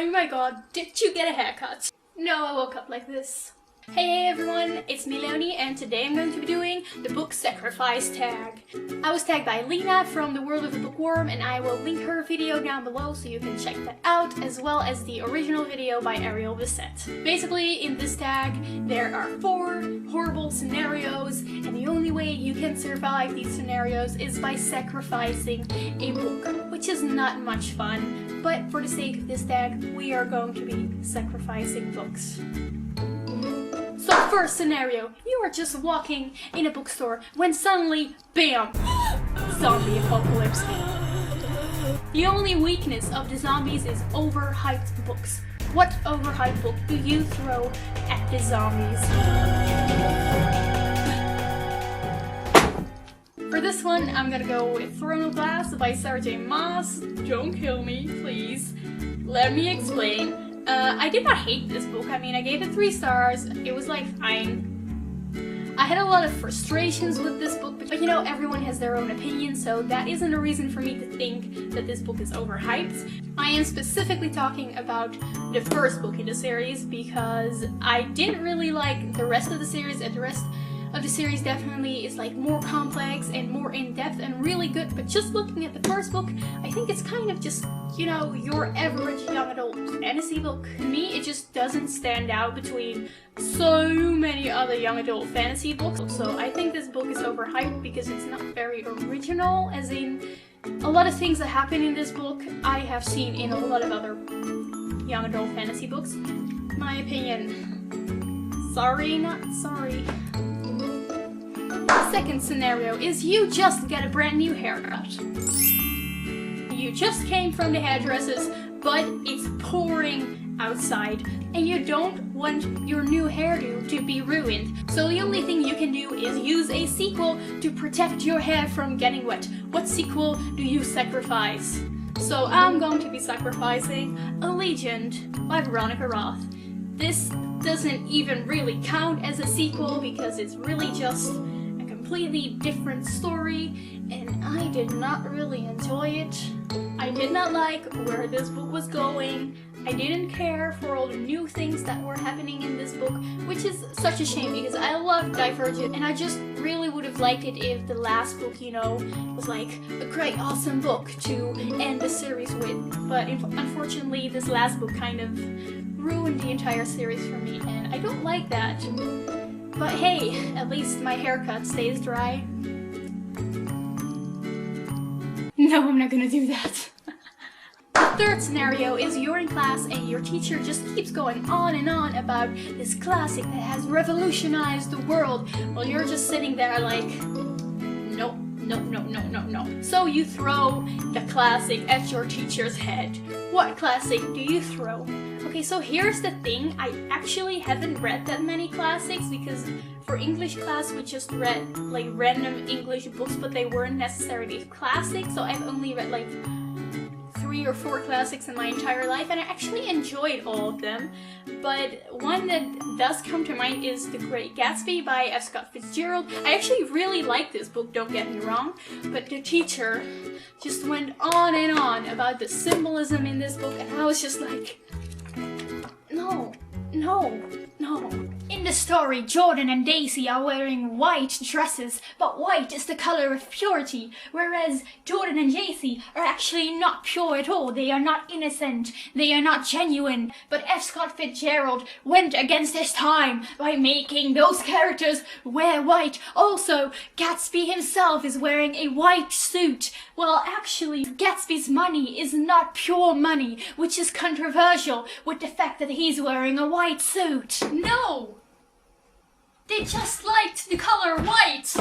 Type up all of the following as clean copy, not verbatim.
Oh my god, did you get a haircut? No, I woke up like this. Hey everyone, it's me Lena, and today I'm going to be doing the book sacrifice tag. I was tagged by Lena from the World of the Bookworm, and I will link her video down below so you can check that out, as well as the original video by Ariel Bissett. Basically, in this tag, there are 4 horrible scenarios, and the only way you can survive these scenarios is by sacrificing a book, which is not much fun, but for the sake of this tag, we are going to be sacrificing books. So first scenario, you are just walking in a bookstore when suddenly, BAM! Zombie apocalypse. The only weakness of the zombies is overhyped books. What overhyped book do you throw at the zombies? For this one, I'm gonna go with Throne of Glass by Sarah J. Maas. Don't kill me, please. Let me explain. I did not hate this book. I mean, I gave it 3 stars. It was like fine. I had a lot of frustrations with this book, but you know, everyone has their own opinion, so that isn't a reason for me to think that this book is overhyped. I am specifically talking about the first book in the series because I didn't really like the rest of the series, and the rest of the series definitely is like more complex and more in-depth and really good, but just looking at the first book, I think it's kind of just, you know, your average young adult fantasy book. To me, it just doesn't stand out between so many other young adult fantasy books. So I think this book is overhyped because it's not very original, as in a lot of things that happen in this book I have seen in a lot of other young adult fantasy books. My opinion. Sorry, not sorry. The second scenario is you just get a brand new haircut. You just came from the hairdressers, but it's pouring outside, and you don't want your new hairdo to be ruined. So the only thing you can do is use a sequel to protect your hair from getting wet. What sequel do you sacrifice? So I'm going to be sacrificing A Legend by Veronica Roth. This doesn't even really count as a sequel because it's really just completely different story, and I did not really enjoy it. I did not like where this book was going. I didn't care for all the new things that were happening in this book, which is such a shame because I love Divergent, and I just really would have liked it if the last book, you know, was like a great awesome book to end the series with. But unfortunately, this last book kind of ruined the entire series for me, and I don't like that. But hey, at least my haircut stays dry. No, I'm not gonna do that. The third scenario is you're in class and your teacher just keeps going on and on about this classic that has revolutionized the world, while you're just sitting there like, nope, no, no, no, no, no. So you throw the classic at your teacher's head. What classic do you throw? Okay, so here's the thing, I actually haven't read that many classics because for English class we just read like random English books, but they weren't necessarily classics, so I've only read like 3 or 4 classics in my entire life, and I actually enjoyed all of them. But one that does come to mind is The Great Gatsby by F. Scott Fitzgerald. I actually really like this book, don't get me wrong, but the teacher just went on and on about the symbolism in this book, and I was just like, no, no, no. In the story, Jordan and Daisy are wearing white dresses, but white is the color of purity, whereas Jordan and Daisy are actually not pure at all. They are not innocent, they are not genuine. But F. Scott Fitzgerald went against his time by making those characters wear white. Also, Gatsby himself is wearing a white suit. Well, actually, Gatsby's money is not pure money, which is controversial with the fact that he's wearing a white suit. No! They just liked the color white!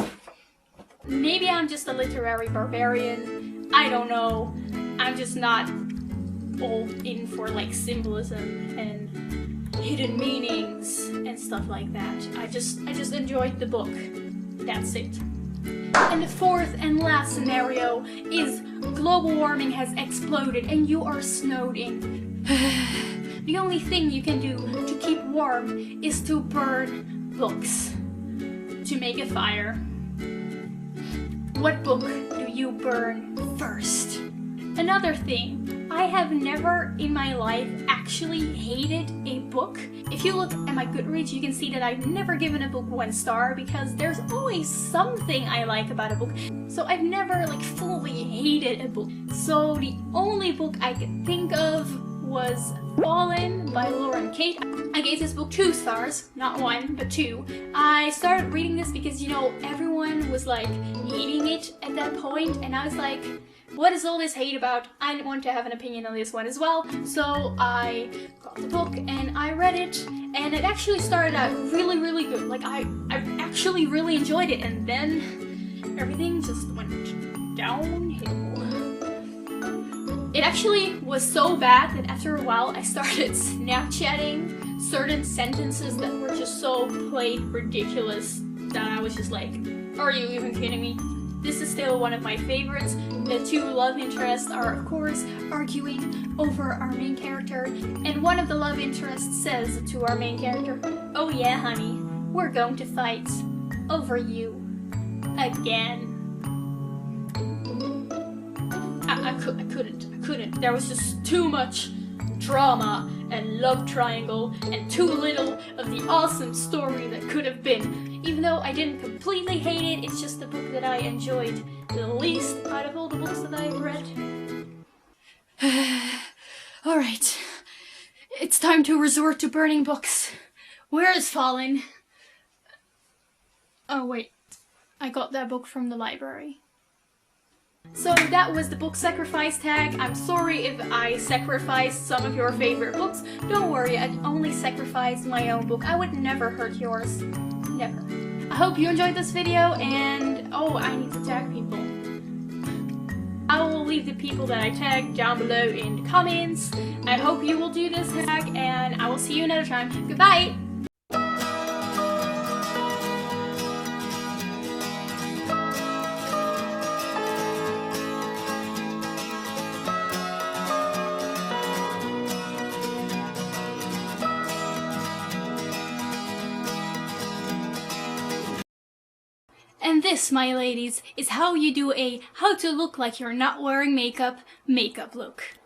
Maybe I'm just a literary barbarian. I don't know. I'm just not all in for like symbolism and hidden meanings and stuff like that. I just enjoyed the book. That's it. And the fourth and last scenario is global warming has exploded and you are snowed in. The only thing you can do to keep warm is to burn books to make a fire. What book do you burn first? Another thing, I have never in my life actually hated a book. If you look at my Goodreads, you can see that I've never given a book 1 star because there's always something I like about a book. So I've never like fully hated a book. So the only book I could think of was Fallen by Laura and Kate. I gave this book 2 stars, not 1, but 2. I started reading this because, you know, everyone was like hating it at that point, and I was like, what is all this hate about? I want to have an opinion on this one as well. So I got the book and I read it, and it actually started out really, really good. Like I actually really enjoyed it, and then everything just went downhill. It actually was so bad that after a while I started Snapchatting certain sentences that were just so plain ridiculous that I was just like, are you even kidding me? This is still one of my favorites. The 2 love interests are of course arguing over our main character, and one of the love interests says to our main character, oh yeah honey, we're going to fight over you again. I couldn't. There was just too much drama and love triangle and too little of the awesome story that could have been. Even though I didn't completely hate it, it's just the book that I enjoyed the least out of all the books that I've read. Alright, it's time to resort to burning books. Where is Fallen? Oh wait, I got that book from the library. So that was the book sacrifice tag. I'm sorry if I sacrificed some of your favorite books. Don't worry, I only sacrificed my own book. I would never hurt yours. Never. I hope you enjoyed this video, and oh, I need to tag people. I will leave the people that I tagged down below in the comments. I hope you will do this tag, and I will see you another time. Goodbye! And this, my ladies, is how you do a how to look like you're not wearing makeup look.